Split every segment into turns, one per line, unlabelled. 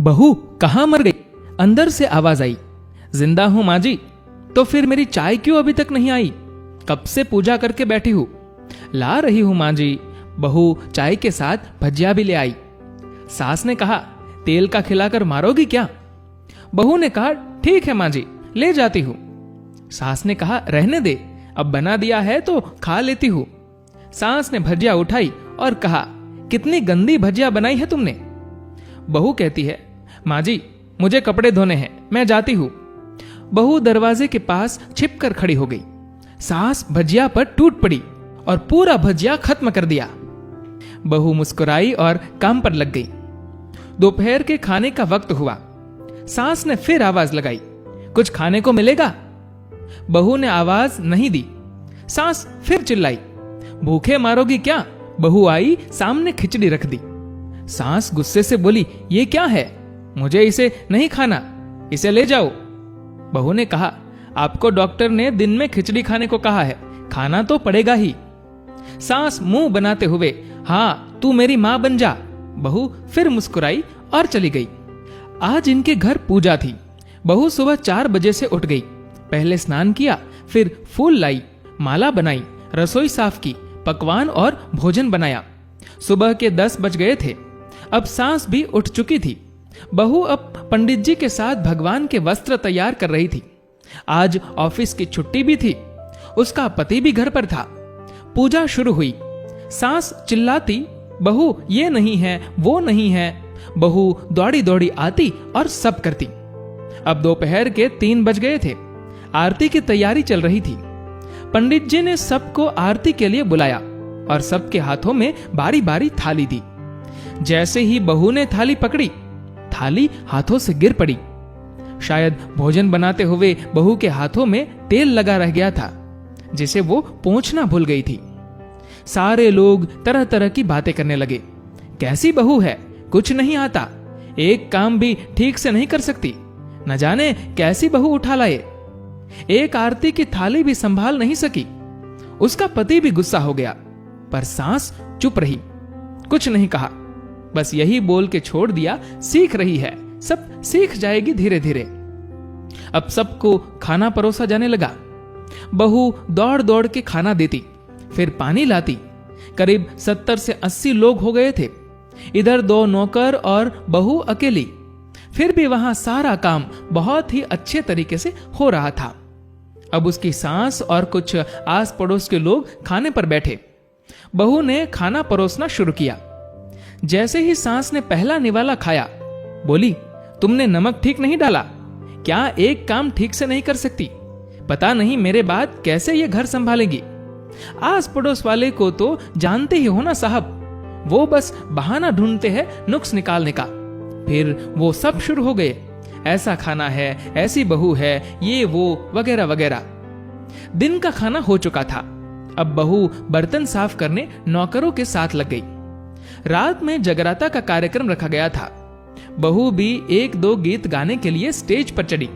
बहू कहाँ मर गई? अंदर से आवाज आई। जिंदा हूं माँ जी। तो फिर मेरी चाय क्यों अभी तक नहीं आई? कब से पूजा करके बैठी हूं। ला रही हूं माँ जी। बहू चाय के साथ भजिया भी ले आई। सास ने कहा, तेल का खिलाकर मारोगी क्या? बहू ने कहा, ठीक है माँ जी, ले जाती हूं। सास ने कहा, रहने दे, अब बना दिया है तो खा लेती हूं। सास ने भजिया उठाई और कहा, कितनी गंदी भजिया बनाई है तुमने। बहू कहती है, माँ जी मुझे कपड़े धोने हैं, मैं जाती हूं। बहू दरवाजे के पास छिपकर खड़ी हो गई। सास भजिया पर टूट पड़ी और पूरा भजिया खत्म कर दिया। बहू मुस्कुराई और काम पर लग गई। दोपहर के खाने का वक्त हुआ। सास ने फिर आवाज लगाई, कुछ खाने को मिलेगा? बहू ने आवाज नहीं दी। सास फिर चिल्लाई, भूखे मारोगी क्या? बहू आई, सामने खिचड़ी रख दी। सास गुस्से से बोली, ये क्या है? मुझे इसे नहीं खाना, इसे ले जाओ। बहू ने कहा, आपको डॉक्टर ने दिन में खिचड़ी खाने को कहा है, खाना तो पड़ेगा ही। सास मुंह बनाते हुए, हाँ तू मेरी मां बन जा। बहू फिर मुस्कुराई और चली गई। आज इनके घर पूजा थी। बहू सुबह 4 बजे से उठ गई। पहले स्नान किया, फिर फूल लाई, माला बनाई, रसोई साफ की, पकवान और भोजन बनाया। सुबह के 10 बज गए थे। अब सास भी उठ चुकी थी। बहू अब पंडित जी के साथ भगवान के वस्त्र तैयार कर रही थी। आज ऑफिस की छुट्टी भी थी। उसका पति भी घर पर था। पूजा शुरू हुई। सास चिल्लाती, बहू ये नहीं है, वो नहीं है। बहू दौड़ी दौड़ी आती और सब करती। अब दोपहर के 3 बज गए थे। आरती की तैयारी चल रही थी। पंडित जी ने सबको आरती के लिए बुलाया और सबके हाथों में बारी बारी थाली दी। जैसे ही बहू ने थाली पकड़ी, थाली हाथों से गिर पड़ी। शायद भोजन बनाते हुए बहू के हाथों में तेल लगा रह गया था, जिसे वो पोंछना भूल गई थी। सारे लोग तरह तरह की बातें करने लगे। कैसी बहू है, कुछ नहीं आता, एक काम भी ठीक से नहीं कर सकती, न जाने कैसी बहू उठा लाए। एक आरती की थाली भी संभाल नहीं सकी। उसका पति भी गुस्सा हो गया, पर सास चुप रही, कुछ नहीं कहा। बस यही बोल के छोड़ दिया, सीख रही है, सब सीख जाएगी धीरे धीरे। अब सबको खाना परोसा जाने लगा। बहू दौड़ दौड़ के खाना देती, फिर पानी लाती। करीब 70 से 80 लोग हो गए थे। इधर 2 नौकर और बहू अकेली। फिर भी वहां सारा काम बहुत ही अच्छे तरीके से हो रहा था। अब उसकी सास और कुछ आस पड़ोस के लोग खाने पर बैठे। बहू ने खाना परोसना शुरू किया। जैसे ही सास ने पहला निवाला खाया, बोली, तुमने नमक ठीक नहीं डाला क्या? एक काम ठीक से नहीं कर सकती? पता नहीं मेरे बाद कैसे ये घर संभालेगी। आस पड़ोस वाले को तो जानते ही हो ना साहब, वो बस बहाना ढूंढते हैं नुक्स निकालने का। फिर वो सब शुरू हो गए, ऐसा खाना है, ऐसी बहू है, ये वो वगैरह वगैरह। दिन का खाना हो चुका था। अब बहू बर्तन साफ करने नौकरों के साथ लग गई। रात में जगराता का कार्यक्रम रखा गया था। बहू भी 1-2 गीत गाने के लिए स्टेज पर चढ़ी।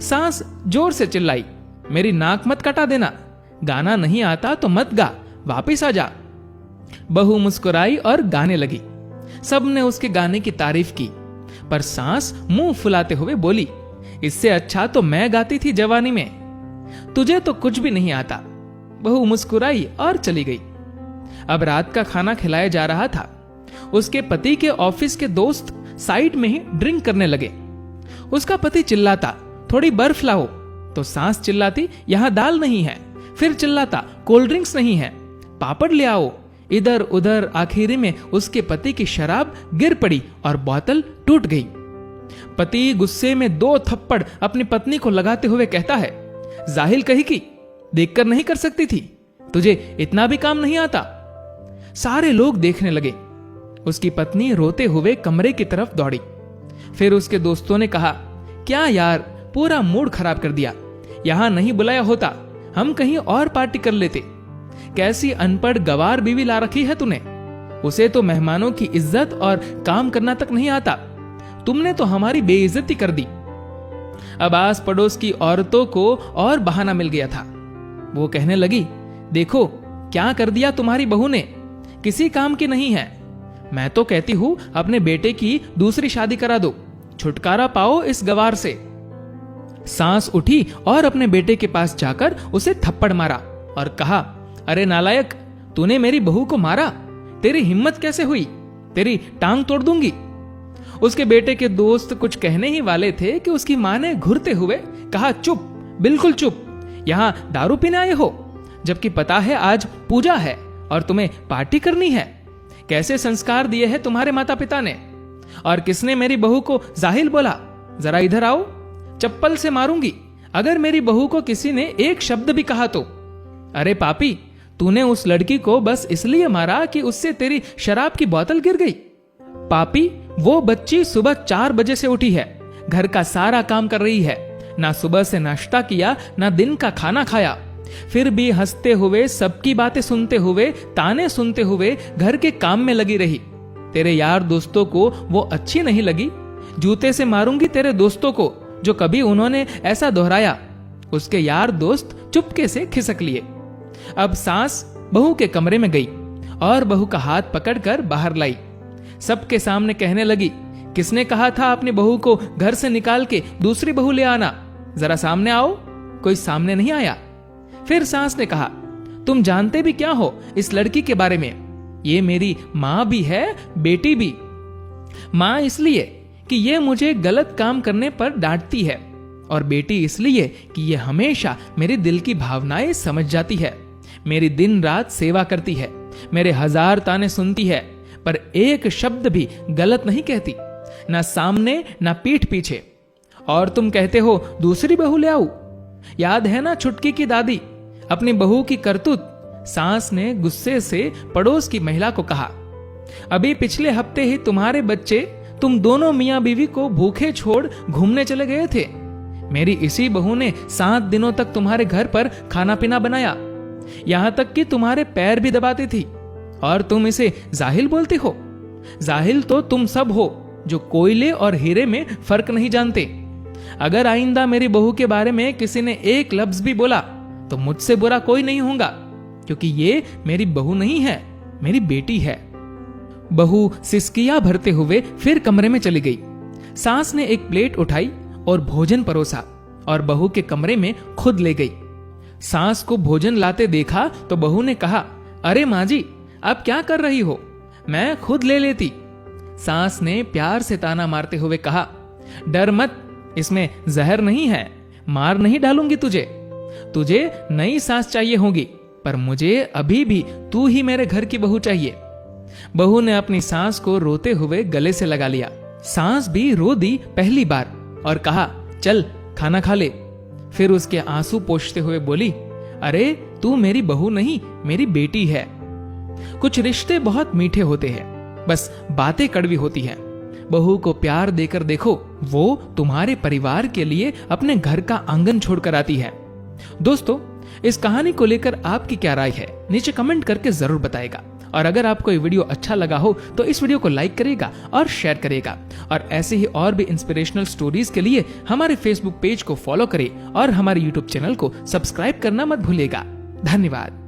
सास जोर से चिल्लाई, मेरी नाक मत कटा देना, गाना नहीं आता तो मत गा, वापिस आ जा। बहू मुस्कुराई और गाने लगी। सबने उसके गाने की तारीफ की, पर सास मुंह फुलाते हुए बोली, इससे अच्छा तो मैं गाती थी जवानी में, तुझे तो कुछ भी नहीं आता। बहू मुस्कुराई और चली गई। अब रात का खाना खिलाया जा रहा था। उसके पति के ऑफिस के दोस्त साइड में ही ड्रिंक करने लगे। उसका पति चिल्लाता, थोड़ी बर्फ लाओ, तो सास चिल्लाती, यहां दाल नहीं है। फिर चिल्लाता, कोल्ड ड्रिंक्स नहीं है, पापड़ ले आओ। इधर उधर आखिरी में उसके पति की शराब गिर पड़ी और बोतल टूट गई। पति गुस्से में 2 थप्पड़ अपनी पत्नी को लगाते हुए कहता है, जाहिल कही की, देखकर नहीं कर सकती थी, तुझे इतना भी काम नहीं आता। सारे लोग देखने लगे। उसकी पत्नी रोते हुए कमरे की तरफ दौड़ी। फिर उसके दोस्तों ने कहा, क्या यार, पूरा मूड खराब कर दिया, यहां नहीं बुलाया होता, हम कहीं और पार्टी कर लेते। कैसी अनपढ़ गवार बीवी ला रखी है तूने, उसे तो मेहमानों की इज्जत और काम करना तक नहीं आता, तुमने तो हमारी बेइज्जती कर दी। अब आस पड़ोस की औरतों को और बहाना मिल गया था। वो कहने लगी, देखो क्या कर दिया तुम्हारी बहू ने, किसी काम की नहीं है। मैं तो कहती हूं अपने बेटे की दूसरी शादी करा दो, छुटकारा पाओ इस गवार से। सास उठी और अपने बेटे के पास जाकर उसे थप्पड़ मारा और कहा, अरे नालायक, तूने मेरी बहू को मारा, तेरी हिम्मत कैसे हुई, तेरी टांग तोड़ दूंगी। उसके बेटे के दोस्त कुछ कहने ही वाले थे कि उसकी मां ने घुरते हुए कहा, चुप, बिल्कुल चुप, यहां दारू पीने आए हो, जबकि पता है आज पूजा है और तुम्हें पार्टी करनी है। कैसे संस्कार दिए हैं तुम्हारे माता पिता ने? और किसने मेरी बहू को जाहिल बोला? जरा इधर आओ, चप्पल से मारूंगी अगर मेरी बहू को किसी ने एक शब्द भी कहा तो। अरे पापी, तूने उस लड़की को बस इसलिए मारा कि उससे तेरी शराब की बोतल गिर गई। पापी, वो बच्ची सुबह 4 बजे से उठी है, घर का सारा काम कर रही है, ना सुबह से नाश्ता किया, ना दिन का खाना खाया, फिर भी हंसते हुए, सबकी बातें सुनते हुए, ताने सुनते हुए घर के काम में लगी रही। तेरे यार दोस्तों को वो अच्छी नहीं लगी। जूते से मारूंगी तेरे दोस्तों को जो कभी उन्होंने ऐसा दोहराया। उसके यार दोस्त चुपके से खिसक लिए। अब सास बहू के कमरे में गई और बहू का हाथ पकड़कर बाहर लाई। सबके सामने कहने लगी, किसने कहा था अपनी बहू को घर से निकाल के दूसरी बहू ले आना? जरा सामने आओ। कोई सामने नहीं आया। फिर सास ने कहा, तुम जानते भी क्या हो इस लड़की के बारे में? ये मेरी मां भी है, बेटी भी। मां इसलिए कि ये मुझे गलत काम करने पर डांटती है, और बेटी इसलिए कि ये हमेशा मेरे दिल की भावनाएं समझ जाती है, मेरी दिन रात सेवा करती है, मेरे 1000 ताने सुनती है, पर एक शब्द भी गलत नहीं कहती, ना सामने ना पीठ पीछे। और तुम कहते हो दूसरी बहू ले आऊं? याद है ना छुटकी की दादी, अपनी बहू की करतूत? सास ने गुस्से से पड़ोस की महिला को कहा, अभी पिछले हफ्ते ही तुम्हारे बच्चे, तुम दोनों मियां बीवी को भूखे छोड़ घूमने चले गए थे। मेरी इसी बहू ने 7 दिनों तक तुम्हारे घर पर खाना पीना बनाया, यहां तक कि तुम्हारे पैर भी दबाती थी, और तुम इसे जाहिल बोलती हो। जाहिल तो तुम सब हो जो कोयले और हीरे में फर्क नहीं जानते। अगर आइंदा मेरी बहू के बारे में किसी ने एक लफ्ज भी बोला तो मुझसे बुरा कोई नहीं होगा, क्योंकि ये मेरी बहू नहीं है, मेरी बेटी है। बहू सिसकियां भरते हुए फिर कमरे में चली गई। सास ने एक प्लेट उठाई और भोजन परोसा और बहू के कमरे में खुद ले गई। सास को भोजन लाते देखा तो बहू ने कहा, अरे माँ जी, आप क्या कर रही हो? मैं खुद ले लेती। सास ने प्यार से ताना मारते हुए कहा, डर मत, इसमें जहर नहीं है, मार नहीं डालूंगी तुझे। तुझे नई सास चाहिए होगी, पर मुझे अभी भी तू ही मेरे घर की बहू चाहिए। बहू ने अपनी सास को रोते हुए गले से लगा लिया। सास भी रो दी पहली बार और कहा, चल खाना खा ले। फिर उसके आंसू पोंछते हुए बोली, अरे तू मेरी बहू नहीं, मेरी बेटी है। कुछ रिश्ते बहुत मीठे होते हैं, बस बातें कड़वी होती हैं। बहू को प्यार देकर देखो, वो तुम्हारे परिवार के लिए अपने घर का आंगन छोड़कर आती है। दोस्तों, इस कहानी को लेकर आपकी क्या राय है, नीचे कमेंट करके जरूर बताएगा। और अगर आपको ये वीडियो अच्छा लगा हो तो इस वीडियो को लाइक करेगा और शेयर करेगा। और ऐसे ही और भी इंस्पिरेशनल स्टोरीज के लिए हमारे फेसबुक पेज को फॉलो करें और हमारे यूट्यूब चैनल को सब्सक्राइब करना मत भूलिएगा। धन्यवाद।